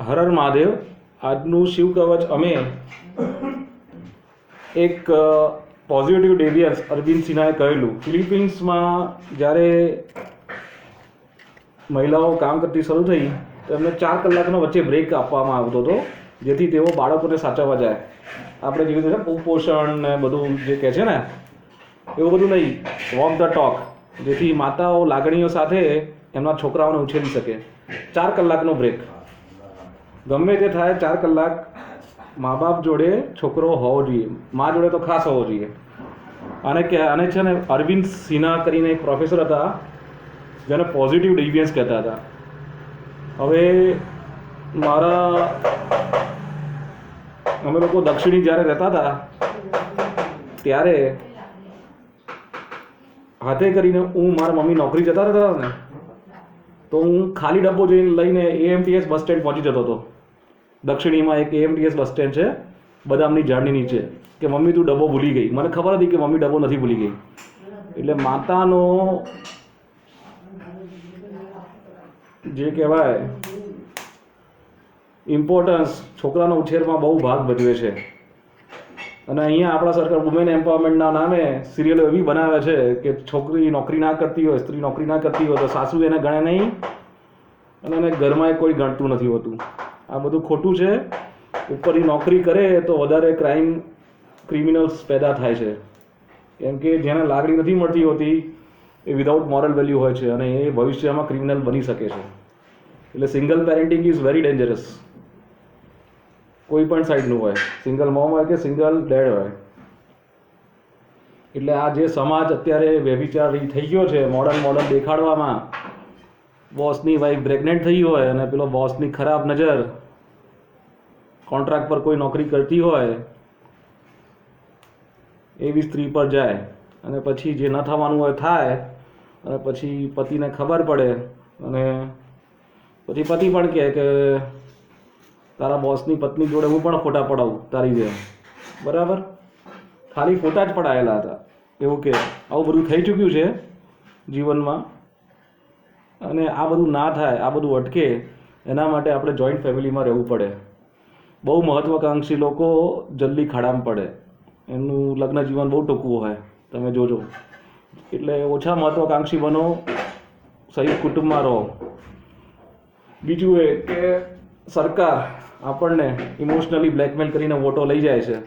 હર હર મહાદેવ. આજનું શિવ કવચ અમે એક પોઝિટિવ ડેવિયર્સ અરવિંદ સિન્હાએ કહેલું. ફિલિપિન્સમાં જ્યારે મહિલાઓ કામ કરતી શરૂ થઈ તો એમને 4 કલાકનો વચ્ચે બ્રેક આપવામાં આવતો હતો, જેથી તેઓ બાળકોને સાચવવા જાય. આપણે જેવી રીતે કુપોષણ ને બધું જે કહે છે ને એવું બધું નહીં, વોક ધ ટોક, જેથી માતાઓ લાગણીઓ સાથે એમના છોકરાઓને ઉછેરી શકે. 4 કલાકનો બ્રેક, ગમે તે થાય 4 કલાક મા બાપ જોડે છોકરો હોવો જોઈએ, મા જોડે તો ખાસ હોવો જોઈએ. આને છે ને અરવિંદ સિન્હા કરીને એક પ્રોફેસર હતા જેને પોઝિટિવ ડેવિયન્સ કહેતા હતા. હવે અમે લોકો દક્ષિણી જ્યારે રહેતા હતા ત્યારે હાથે કરીને હું મારા મમ્મી નોકરી જતા રહેતા ને તો હું ખાલી ડબ્બો લઈને એએમટીએસ બસ સ્ટેન્ડ પહોંચી જતો હતો. દક્ષિણીમાં એક એએમટીએસ બસ સ્ટેન્ડ છે બદામની ઝાડની નીચે, કે મમ્મી તું ડબ્બો ભૂલી ગઈ. મને ખબર હતી કે મમ્મી ડબ્બો નથી ભૂલી ગઈ. એટલે માતાનો જે કહેવાય ઇમ્પોર્ટન્સ છોકરાના ઉછેરમાં બહુ ભાગ ભજવે છે. અને અહીંયા આપણા સરકાર વુમેન એમ્પાવરમેન્ટના નામે સિરિયલો એવી બનાવે છે કે છોકરી નોકરી ના કરતી હોય, સ્ત્રી નોકરી ના કરતી હોય તો સાસુ એને ગણે નહીં અને એને ઘરમાં કોઈ ગણતું નથી હોતું. આ બધું ખોટું છે. ઉપરની નોકરી કરે તો વધારે ક્રિમિનલ્સ પેદા થાય છે, કેમ કે જેને લાગણી નથી મળતી હોતી એ વિધાઉટ મોરલ વેલ્યુ હોય છે અને એ ભવિષ્યમાં ક્રિમિનલ બની શકે છે. એટલે single parenting is very dangerous, કોઈ પણ સાઈડનું હોય, સિંગલ મોમ હોય કે સિંગલ ડેડ હોય. એટલે આ જે સમાજ અત્યારે વ્યભિચારી થઈ ગયો છે મોડર્ન દેખાડવામાં, બોસની વાઈફ પ્રેગ્નેન્ટ થઈ હોય અને પેલો બોસની ખરાબ નજર, કોન્ટ્રાક્ટ પર કોઈ નોકરી કરતી હોય એવી સ્ત્રી પર જાય અને પછી જે ન થવાનું હોય થાય અને પછી પતિને ખબર પડે અને પછી પતિ પણ કહે કે તારા બોસની પત્ની જોડે હું પણ ફોટા પડાવું તારી જેમ. બરાબર, ખાલી ફોટા જ પડાયેલા હતા એવું કે. આવું બધું થઈ ચૂક્યું છે જીવનમાં અને આ બધું ના થાય, આ બધું અટકે એના માટે આપણે જોઈન્ટ ફેમિલીમાં રહેવું પડે. બહુ મહત્વાકાંક્ષી લોકો જલ્દી ખાડામાં પડે, એમનું લગ્ન જીવન બહુ ટૂંકું હોય, તમે જોજો. એટલે ઓછા મહત્વાકાંક્ષી બનો, સંયુક્ત કુટુંબમાં રહો. બીજું એ કે સરકાર આપણને ઇમોશનલી બ્લેકમેલ કરીને વોટો લઈ જાય છે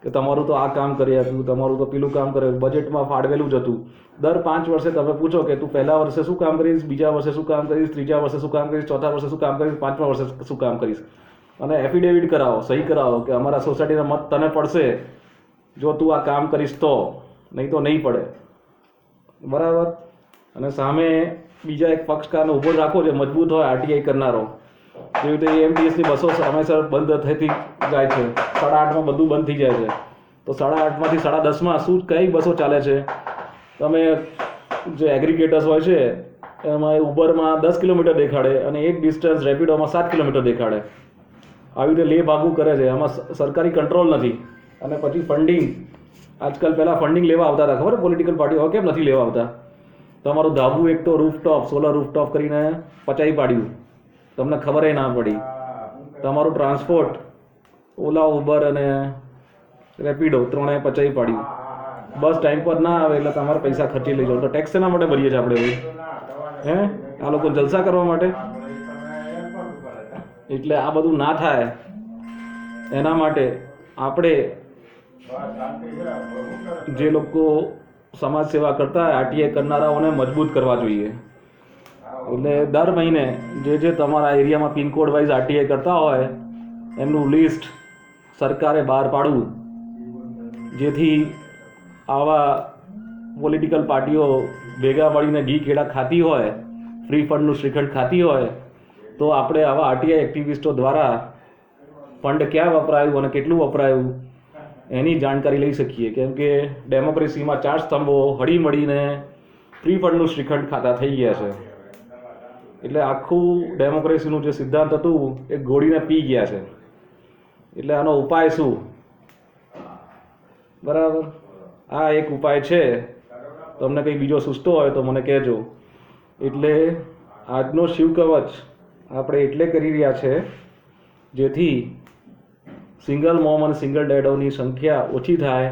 કે તમારું તો આ કામ કરી આપ્યું, તમારું તો પેલું કામ કરે, બજેટમાં ફાળવેલું જ હતું. દર 5 વર્ષે તમે પૂછો કે તું પહેલા વર્ષે શું કામ કરીશ, બીજા વર્ષે શું કામ કરીશ, ત્રીજા વર્ષે શું કામ કરીશ, ચોથા વર્ષે શું કામ કરીશ, 5મા વર્ષે શું કામ કરીશ, અને એફિડેવિટ કરાવો, સહી કરાવો કે અમારા સોસાયટીના મત તને પડશે જો તું આ કામ કરીશ તો, નહીં તો નહીં પડે. બરાબર. અને સામે બીજા એક પક્ષકારને ઊભો રાખો જે મજબૂત હોય, આરટીઆઈ કરનારો. જેવી રીતે એમટીએસની બસો સમયસર બંધ થતી જાય છે, 8:30માં બધું બંધ થઈ જાય છે, તો 8:30માંથી 10:30માં શું કઈ બસો ચાલે છે? તમે જે એગ્રીગેટર્સ હોય છે એમાં ઉબરમાં 10 કિલોમીટર દેખાડે અને એક ડિસ્ટન્સ રેપિડોમાં 7 કિલોમીટર દેખાડે. આવી રીતે લે ભાગું કરે છે, આમાં સરકારી કંટ્રોલ નથી. અને પછી ફંડિંગ, આજકાલ પહેલાં ફંડિંગ લેવા આવતા હતા, ખબર પોલિટિકલ પાર્ટીઓ, કેમ નથી લેવા આવતા? તમારું ધાબુ એક તો રૂફટોપ, સોલર રૂફટોપ કરીને પચાવી પાડ્યું, તમને ખબર ના પડી. તમારું ટ્રાન્સપોર્ટ ઓલા, ઉબર અને રેપિડો ત્રણેય પચાવી પાડ્યું. બસ ટાઈમ પર ના આવે એટલે તમારે પૈસા ખર્ચી લઈ જાઓ. તો ટેક્સ એના માટે ભરીએ છીએ આપણે? હે, આ લોકો જલસા કરવા માટે? એટલે આ બધું ના થાય એના માટે આપણે જે લોકો સમાજ સેવા કરતા હોય, આરટીઆઈ કરનારાઓને મજબૂત કરવા જોઈએ. એટલે દર મહિને જે તમારા એરિયામાં પિનકોડ વાઇઝ આરટીઆઈ કરતા હોય એમનું લિસ્ટ સરકારે બહાર પાડવું, જેથી આવા પોલિટિકલ પાર્ટીઓ ભેગા મળીને ઘી કેળા ખાતી હોય, ફ્રી ફંડનું શ્રીખંડ ખાતી હોય, તો આપણે આવા આરટીઆઈ એક્ટિવિસ્ટો દ્વારા ફંડ ક્યાં વપરાયું અને કેટલું વપરાયું એની જાણકારી લઈ શકીએ. કેમ કે ડેમોક્રેસીમાં 4 સ્તંભો હળી મળીને ફ્રી ફંડનું શ્રીખંડ ખાતા થઈ ગયા છે. એટલે આખું ડેમોક્રેસીનું જે સિદ્ધાંત હતું એ ગોળીને પી ગયા છે. એટલે આનો ઉપાય શું? બરાબર, આ એક ઉપાય છે. તમને કંઈ બીજો સૂચતો હોય તો મને કહેજો. એટલે આજનો શિવ કવચ આપણે એટલે કરી રહ્યા છે જેથી સિંગલ મોમ અને સિંગલ ડેડોની સંખ્યા ઓછી થાય,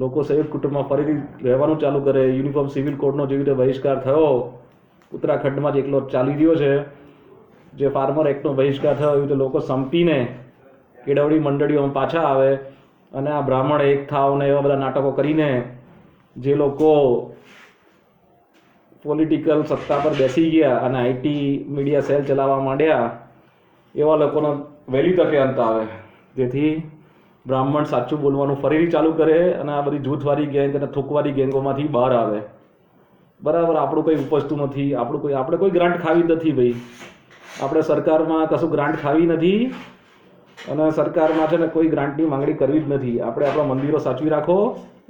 લોકો સંયુક્ત કુટુંબમાં ફરીથી રહેવાનું ચાલુ કરે. યુનિફોર્મ સિવિલ કોડનો જેવી રીતે બહિષ્કાર થયો ઉત્તરાખંડમાં જ એકલો ચાલી રહ્યો છે, જે ફાર્મર એક્ટનો બહિષ્કાર થયો, એવી રીતે લોકો સંપીને કેળવણી મંડળીઓમાં પાછા આવે અને આ બ્રાહ્મણ એક થાવ ને એવા બધા નાટકો કરીને જે લોકો પોલિટિકલ સત્તા પર બેસી ગયા અને આઈટી મીડિયા સેલ ચલાવવા માંડ્યા, એવા લોકોનો વહેલી તકે અંત આવે, જેથી બ્રાહ્મણ સાચું બોલવાનું ફરીથી ચાલુ કરે અને આ બધી જૂથવાળી ગેંગ અને થૂકવાળી ગેંગોમાંથી બહાર આવે. બરાબર, આપણું કંઈ ઉપજતું નથી, આપણે કોઈ ગ્રાન્ટ ખાવી નથી ભાઈ, આપણે સરકારમાં કશું ગ્રાન્ટ ખાવી નથી અને સરકારમાં છે ને કોઈ ગ્રાન્ટની માંગણી કરવી જ નથી. આપણે આપણા મંદિરો સાચવી રાખો,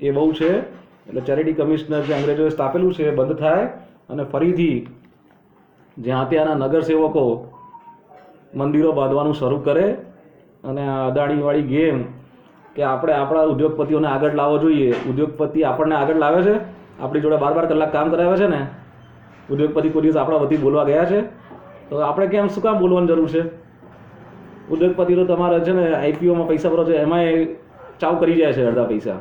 એ બહુ છે. એટલે ચેરિટી કમિશનર જે અંગ્રેજોએ સ્થાપેલું છે એ બંધ થાય અને ફરીથી જ્યાં ત્યાંના નગરસેવકો મંદિરો બાંધવાનું શરૂ કરે અને આ અદાણીવાળી ગેમ કે આપણે આપણા ઉદ્યોગપતિઓને આગળ લાવવો જોઈએ. ઉદ્યોગપતિ આપણને આગળ લાવે છે, આપણી જોડે 12 કલાક કામ કરાવે છે ને. ઉદ્યોગપતિ કોઈ દિવસ આપણા વતી બોલવા ગયા છે? તો આપણે કેમ શું કામ બોલવાની જરૂર છે? ઉદ્યોગપતિ તો તમારે છે ને આઈપીઓમાં પૈસા ભરો છે, એમાંય ચાવ કરી જાય છે અડધા પૈસા.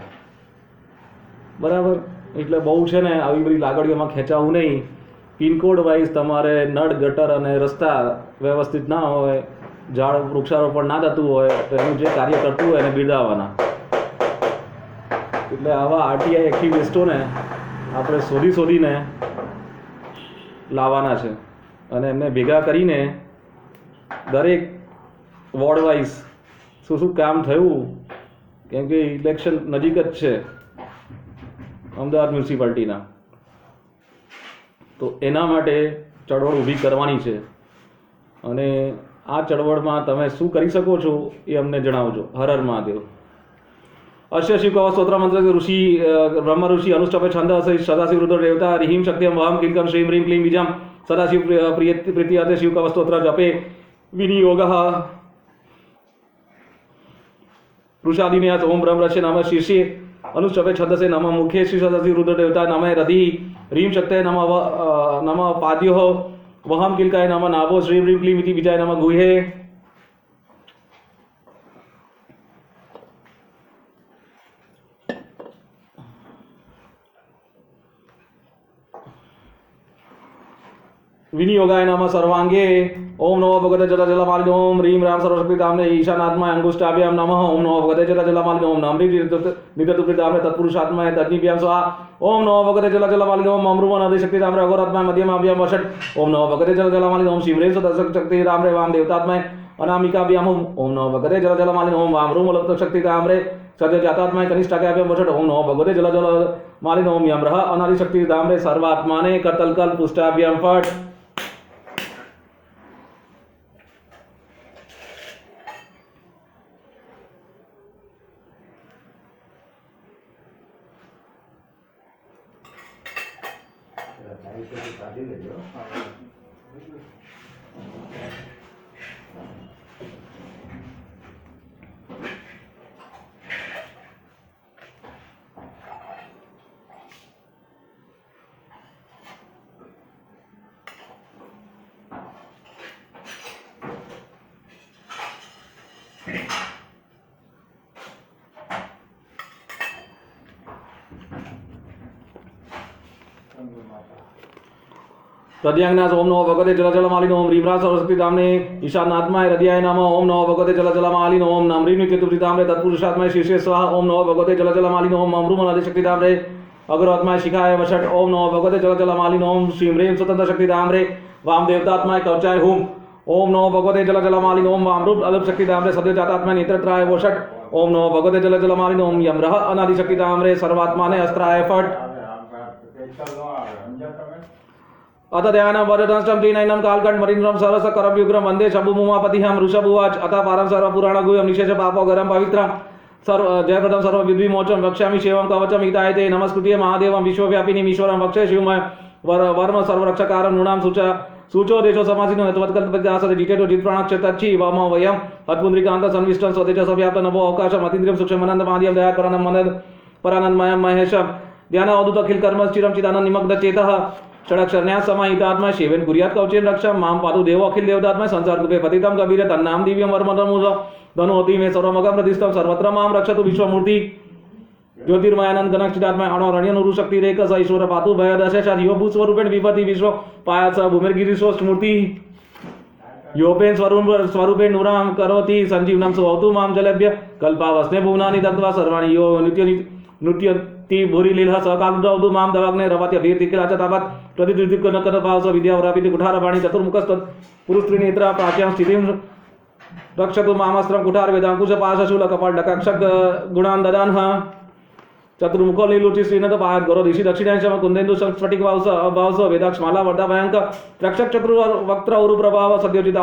બરાબર, એટલે બહુ છે ને આવી બધી લાગણીઓમાં ખેંચાવું નહીં. પિનકોડ વાઇઝ તમારે નળ ગટર અને રસ્તા વ્યવસ્થિત ના હોય, ઝાડ વૃક્ષારોપણ ના થતું હોય તો એનું જે કાર્ય કરતું હોય એને બિરદાવવાના. એટલે આવા આરટીઆઈ એક્ટિવિસ્ટોને આપણે શોધીને લાવવાના છે અને એમને ભેગા કરીને દરેક વોર્ડ વાઇઝ શું કામ થયું, કેમ કે ઇલેક્શન નજીક જ છે અમદાવાદ મ્યુનિસિપાલિટીના, તો એના માટે ચળવળ ઊભી કરવાની છે. અને આ ચળવળમાં તમે શું કરી શકો છો એ અમને જણાવજો. હર હર મહાદેવ. અશ્ય શિવ કવ સ્તોત્ર મંત્ર ઋષિ બ્રહ્મ ઋષિ અનુષ્ઠાપે છંદ સદાશિવ રુદ્ર દેવતા રીહિમ શક્તિમ વહમ કિલકમ શ્રીમ રીમ ક્લીમ બીજમ સદાશિવ પ્રીતિ શિવ કવ સ્તોત્ર જપે વિનિયોગ વૃષાદિન્યાસ ઓમ બ્રહ્મ રશ્ય નમ શીર્ષે अनुष्ठपे छंदसे नम मुखे श्री सदाशिव रुद्र देवता नम रधि ह्रीं शक्तये नम पाद्यो वहम किलकाय नम नाभो श्री ह्रीं क्लीं इति बीजाय नम गुहे. विनियोगाय नमः सर्वांगे ओम नमो भगवते जल जलमालिने ओम ह्रीं राम सर्वशक्तिधाम्ने ईशानात्माय अंगुष्ठाभ्याम नमः ओम नमो भगवते जल जलमालिने ओम नमः नित्यतुप्तिधाम्ने तत्पुरुषात्माय तद्निभ्याम स्वाहा ओम नमो भगवते जल जलमालिने ओम अमृवन अधिशक्तिधाम्ने अघोरात्माय मध्यमाभ्याम वषट् ओम नमो भगवते जल जलमालिने ओम शिवरें सदशक्तिधाम्ने वाम देवतात्माय अनामिकाभ्याम ओम नमो भगवते जल जलमालिने ओम वामरूम शक्तिधाम्ने सद्य जातात्माय कनिष्ठाभ्याम वषट् ओम नमो भगवते जल जलमालिने ओम यमरः अनादिशक्तिधाम्ने सर्वात्माने कतलकल पुष्टाभ्याम फट्. हृदयांगनाथ ओम नमो भगवते जल जलमालिने ओम ह्रीं सरस्वतीधाम्ने ईशानात्माय हृदयाय नमः ओम नमो भगवते जल जलमालिने ओम नम्रीं नित्यतुप्तिधाम्ने तत्पुरुषात्माय शीर्षे स्वाहा ओम नमो भगवते जल जलमालिने ओम अमृम अधिशक्तिधाम्ने अघोरात्माय शिखाय वषट् ओम नमो भगवते जल जलमालिने ओम श्रीं ह्रीं स्वतंत्र शक्तिधाम्ने वाम देवतात्माय कवचाय हुम ओम नमो भगवते जल जलमालिने ओम वामरूप अलपशक्तिधाम्ने सद्य जातात्माय नेत्रत्राय वषट् ओम नमो भगवते जल जलमालिने ओम यमरः अनादिशक्तिधाम्ने सर्वात्माने अस्त्राय फट्. अथ ध्यान वरदंष्टम त्रिनयनम कालकंठ मरीन्द्रम सरस करव्युग्रम वंदे शंभुमुमापतिहं ऋषभुवाच अथ पारं सर्वपुराणगुह्यं निशेष पापोगरं पवित्रं सर्व जयप्रदं सर्वविद्विमोचनं वक्ष्यामि शिवं कवचं हितायते नमस्कृत्य महादेवं विश्वव्यापिनीं ईश्वरं वक्षे शिवमय वर्म सर्वरक्षकारं नृणां सूचो देशो समासीनो यत्वत्कल्पदासते जितेतो जित्प्राणक्षतच्छी वम वयं हत्पुंड्रीकान्त संविष्टं स्वतेजसव्याप्त नभो अवकाशम् अतीन्द्रियं सूक्ष्ममनन्दमाद्यं दयाकरणं मनद परानन्दमयं महेशं ध्यान अवधूत अखिल कर्म चिरं चिदानंद निमग्न चेतः षडक्षरण्या समाहितात्मा शिवेन कुर्यात् कवचेन रक्षा माम पातु देवो अखिल देवतात्मा संसार कुपे पतितम कबीर तन्नाम दिव्यम वर्मतमुज धनुति मे सर्वमगम प्रतिष्ठम सर्वत्र माम रक्षतु विश्वमूर्ति ज्योतिर्मयानंद गणक्षितात्मा अणोरण्य नुरु शक्ति रेख स ईश्वर पातु भय दशा जीव स्वरूपेण विपति विश्व पायात स भूमिर्गिरिशोष्ठ मूर्ति योपेन स्वरूपेण नुराम करोति संजीवनम सुवतु माम जलभ्य कल्पावस्ने भुवनानि दत्त्वा सर्वाणि यो नृत्यति भूरिलीलः सकालदौदु माम दवाग्ने रवत्य वीर्तिकिलाच तावत् प्रतिदिकनकतभाव विद्यावरापिति कुठारवाणी चतुर्मुखस्तत् पुरुस्त्रिनेत्रा प्राच्यां स्थितिं रक्षतु मामस्त्रं कुठार वेदांकुश पाशशूल कपाल डकक्षक गुणान् ददानः चतुर्मुखो लीलुचि श्रीनत पाद गौरव ऋषि दक्षिणांशम कुंदेन्दु स्फटिक भावस वेदाक्षमाला वर्धा भयंक रक्षक चक्रु वक्त्र उरु प्रभाव सद्योजित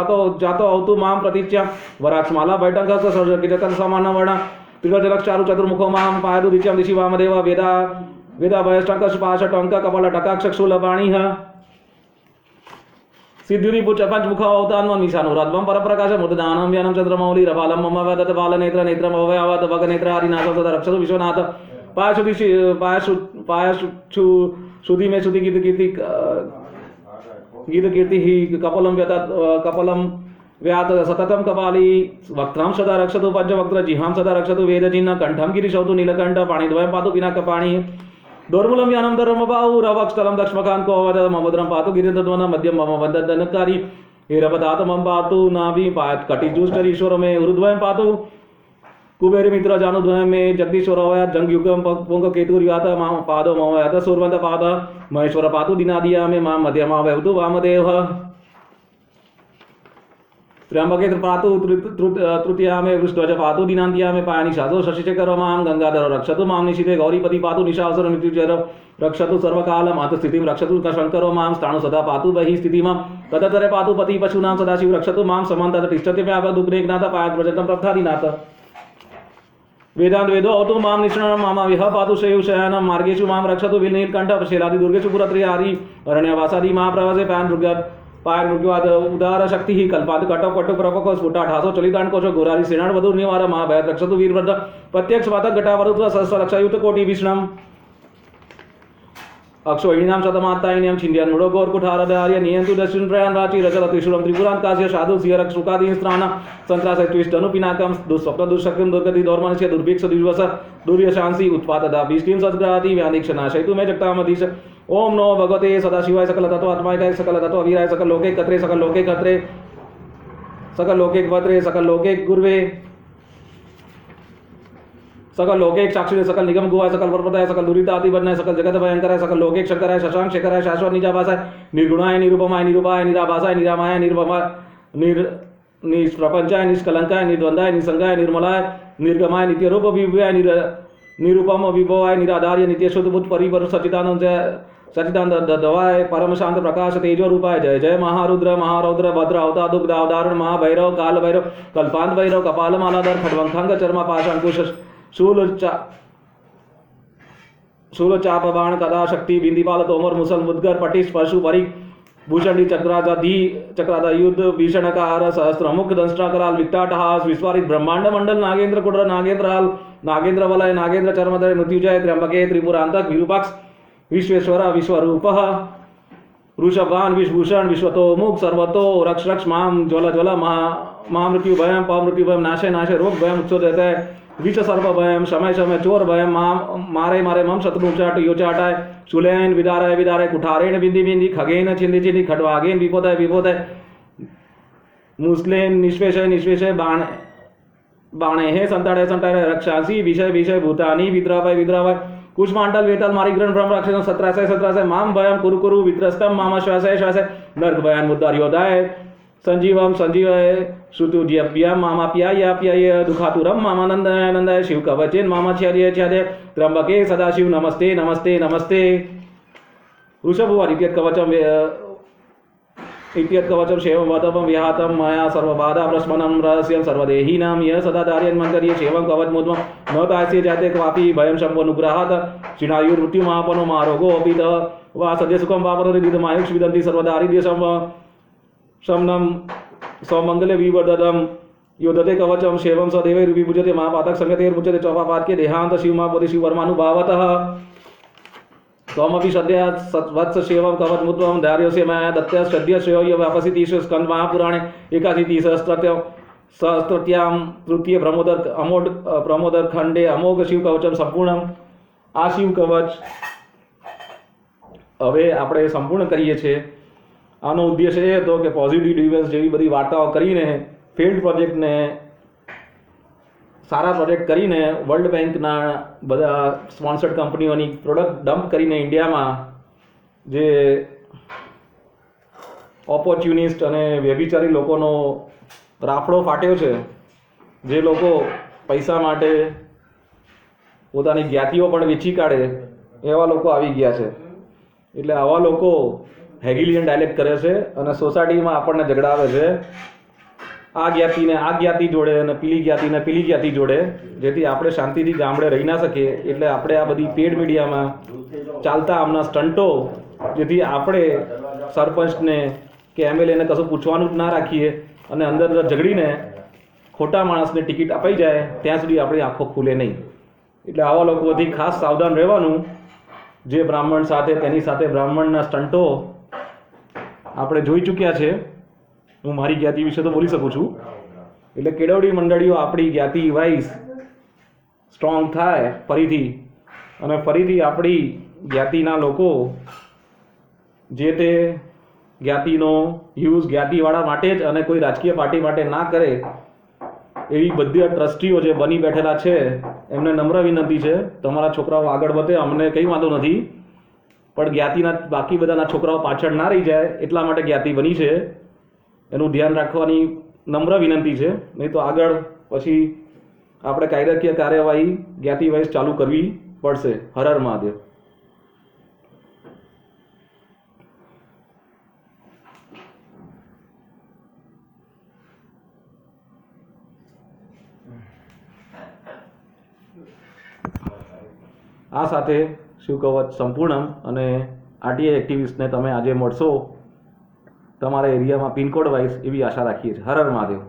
जातो अवतु माम प्रतीच्या वराक्षमाला बैठक सर्जकितकर समान वर्ण त्रिगजलक्ष चारु चतुर्मुखो माम पायदु दिच्यम दिशि वामदेव वेदा वेदा भयष्टंक पाश टंक कपाल टकाक्षक शूलपाणिः सिद्धिरी पंचमुख अवतान्म निशानुरात्मं परप्रकाश मुददानं व्यानं चंद्रमौली रपालं मम वदत बालनेत्र नेत्रम अवयवत भगनेत्र हरिनाथ सदा रक्षतु विश्वनाथ शुद्धि में शुद्धि गीत कीर्ति ही कपलम व्यात सततम कपाली वक्त्रां सदा रक्षतु पंचवक्त्र जिह्वां सदा रक्षतु वेदजिह्न कंठं गिरिशौतु नीलकंठ पाणिद्वयं पातु पिनाकपाणि दोर्मूलं यानं धर्मबाहु रवक्षतलं दक्ष्मकान्को ममोदरं पातु गिरिन्द्रध्वन मध्यम मम वन्दनकारी हेरपदात मम पातु नाभि पात कटिजुष्टरीश्वर में उरुद्वयं पातु कुबेर मित्र जानुद्वयं में जगदीश्वर अवयात जंगयुगम पुंग केतुर्यात माम पादो मवयात सूर्यवंत पाद महेश्वर पातु दिनादिया में माम मध्यमावयतु वामदेव त्र्यंबके पातु तृतीया में वृष्टध्वज पातु दिनांतिया में पायानि शासो शशिशेखर माम गंगाधर रक्षतु माम निशिते गौरीपति पातु निशासुर मृत्युजर रक्षतु सर्वकाल मात स्थितिं रक्षतु शंकरो माम स्थाणु सदा पातु बहि स्थितिमां तदतरे पातु पति पशूनां सदाशिव रक्षतु माम समांतर तिष्ठति व्यापदुग्नेकनाथ पायात् व्रजतं प्रब्धादिनाथ वेदांत वेदो अवतु माम निष्णानं मामा विह पातु शयु शयानं मार्गेषु माम रक्षतु विनीलकंठ शैलादि दुर्गेषु पुरत्रयारि अरण्यवासादि महाप्रवासे पायन मृग्याद उदार शक्ति ही कल्पाद कटक कटक प्रपको स्फुटा ठासो चलितान कोशो गोरारी सेनान वधुर निवार महाभय रक्षतु वीरभद्र प्रत्यक्ष पातक घटावरुत्व सहस्र रक्षायुत कोटि विष्णम अक्षोहिणीनां शतमात्तायिन्यां छिन्द्यान् मुडो गौरकुठारदार्य नियन्तु दक्षिण प्रयाण राचि रचल त्रिशूलं त्रिपुरान् कास्य साधु सियरक सुखादीन स्त्राण संत्रास त्विष्टनु पिनाकं दुःस्वप्न दुःशक्तिं दुर्गति दौर्मनस्य दुर्भिक्ष दुर्वस दुर्यशांसि उत्पातदा भीष्टिं सद्ग्रहाति व्याधिक्षनाशयितु मे जगतामधीश ओम नमो भगवते सदाशिवाय सकल तत्वात्माय सकल तत्ववीराय सकल लोके कत्रे सकल लोके कत्रे सकल लोके कत्रे सकल लोके गुर्वे सकल लोकेक साक्षी सकल निगम गुहा सकल वर्पदाय सकल दुरिताति बनय सकल जगत भयंकर सकल लोकेक शंकराय शशांक शेखराय शाश्वत निजाभासाय निर्गुणाय निरूपमाय निरूपाय निराभासाय निरामाय निर्भमाय निष्प्रपंचाय निष्कलंकाय निर्द्वंदाय निसंगाय निर्मलाय निर्गमाय नित्य रूप विभवाय निरूपम विभवाय निराधार्य नित्य शुद्ध बुद्ध परिवर सचिदानंद दवाय परम शांत प्रकाश तेजो रूपाय जय जय महारुद्र महारौद्र भद्र अवता दुग्ध अवधारण महाभैरव काल भैरव कल्पांत भैरव कपाल मालाधर खड्वंखांग चर्मा पाशांकुश शूल चाप बाण कदा शक्ति बिंदीपाल तोमर मुसल मुदगर पटिश पशु परी भूषणी चक्रादा युद्ध भीषणकार सहस्त्र मुख दंष्ट्राकराल विकटाटहास विस्वारित ब्रह्मांड मंडल नागेंद्र कुड्र नागेंद्रहाल नागेंद्र वलय नागेंद्र चर्मधर मृत्युजय त्र्यंबके त्रिपुरांतक विरूपाक्ष विश्वेश्वर विश्वरूपः वृषभान विश्वभूषण विश्वतोमुख सर्वतो रक्ष रक्ष माम ज्वल ज्वल महामृत्यु भयम पमृत्यु भयम नाशे नाशे रोग भयम उच्चोदय विष सर्व भयम समय समय चोर भयम मारे मारे मम शत्रु चाट यो चाटाय शूलेन विदाराय विदाराय कुठारेण बिंदी बिंदी खगेन छिंदी छिंदी खड्वागेन विपोदय विपोदय मुस्लेन निष्पेषय निष्पेषय बाणे हे संताड़े संताड़े रक्षासी विषय विषय भूतानी विद्रावय विद्रावय कुष्मांडल वेतल मारिग्रहण ब्रह्म राक्षस 17 माम भयम कुरु कुरु वित्रस्तम मामा श्वासय श्वासय नर्क भयान मुद्दार्योदय संजीवम संजीवय श्रुतुज्यभ्यम मामा प्याय प्याय दुखातुरम मामा नंदय नंदय शिव कवचेन मामा छ्यादय छ्यादय त्र्यंबके सदाशिव नमस्ते नमस्ते नमस्ते वृषभवार इत्यत् कवचम शेवं वदपम विहातम मया सर्वबाधा प्रश्मनं रहस्यं सर्वदेहिनां यः सदा धारयन् मन्त्र्य शेवं कवचमुद्मं न तास्य जाते क्वापि भयं शम्भोनुग्रहात् क्षीणायुर्मृत्युमापनो मारोगो अपि वा सद्य सुखं वापनोदितमायुष विदन्ति सर्वदारिद्र्य शमनं सौमंगले विवर्धदं योदते कवचम शेवं सदैवैर्विभुजते महापातक संगतेर्मुच्यते चौपापात्के देहांत शिव महापति शिव वर्मानुभावतः त्वमपि सद्यः वत्स सेवं कवचमुत्तमं धार्यसे मया दत्त्या सद्य सेवय व्यापसितीश स्कंद महापुराणे एकाशीति सहस्त्रत्याम तृतीय प्रमोदर खंडे अमोघ शिव कवचम संपूर्णम। આ શિવ કવચ હવે આપણે સંપૂર્ણ કરીએ છીએ। આનો ઉદ્દેશ એ હતો કે પોઝિટિવ ડિફેન્સ જેવી બધી વાર્તાઓ કરીને ફેલ્ડ પ્રોજેક્ટને સારા પ્રોજેક્ટ કરીને વર્લ્ડ બેંકના બધા સ્પોન્સર્ડ કંપનીઓની પ્રોડક્ટ ડમ્પ કરીને ઇન્ડિયામાં જે ઓપોર્ચ્યુનિસ્ટ અને વ્યભિચારી લોકોનો રાફડો ફાટ્યો છે, જે લોકો પૈસા માટે પોતાની જ્ઞાતિઓ પણ વેચી કાઢે એવા લોકો આવી ગયા છે। એટલે આવા લોકો હેગિલિયન ડાયલેક્ટ કરે છે અને સોસાયટીમાં આપણને ઝઘડાવે છે, આ જ્ઞાતિને આ જ્ઞાતિ જોડે અને પેલી જ્ઞાતિને પેલી જ્ઞાતિ જોડે, જેથી આપણે શાંતિથી ગામડે રહી ના શકીએ। એટલે આપણે આ બધી પેડ મીડિયામાં ચાલતા આમના સ્ટન્ટો, જેથી આપણે સરપંચને કે એમએલએને કશું પૂછવાનું જ ના રાખીએ અને અંદર ઝઘડીને ખોટા માણસને ટિકિટ અપાઈ જાય ત્યાં સુધી આપણી આંખો ખુલે નહીં। એટલે આવા લોકોથી ખાસ સાવધાન રહેવાનું। જે બ્રાહ્મણ સાથે તેની સાથે બ્રાહ્મણના સ્ટન્ટો આપણે જોઈ ચૂક્યા છે। હું મારી જ્ઞાતિ વિશે તો બોલી શકું છું। એટલે કેળવણી મંડળીઓ આપણી જ્ઞાતિ વાઇઝ સ્ટ્રોંગ થાય ફરીથી, અને ફરીથી આપણી જ્ઞાતિના લોકો જે તે જ્ઞાતિનો યુઝ જ્ઞાતિવાળા માટે જ અને કોઈ રાજકીય પાર્ટી માટે ના કરે, એવી બધી ટ્રસ્ટીઓ જે બની બેઠેલા છે એમને નમ્ર વિનંતી છે, તમારા છોકરાઓ આગળ વધે, અમને કંઈ વાંધો નથી, પણ જ્ઞાતિના બાકી બધાના છોકરાઓ પાછળ ના રહી જાય એટલા માટે જ્ઞાતિ બની છે, એનું ધ્યાન રાખવાની નમ્ર વિનંતી છે। નહીં તો આગળ પછી આપણે કાયદાકીય કાર્યવાહી જ્ઞાતિ વાઇઝ ચાલુ કરવી પડશે। હર હર મહાદેવ। આ સાથે શિવકવચ સંપૂર્ણ અને આરટીઆઈ એક્ટિવિસ્ટને તમે આજે મળશો તમારા એરિયામાં પિનકોડ વાઇઝ, એવી આશા રાખીએ છીએ। હર હર મહાદેવ।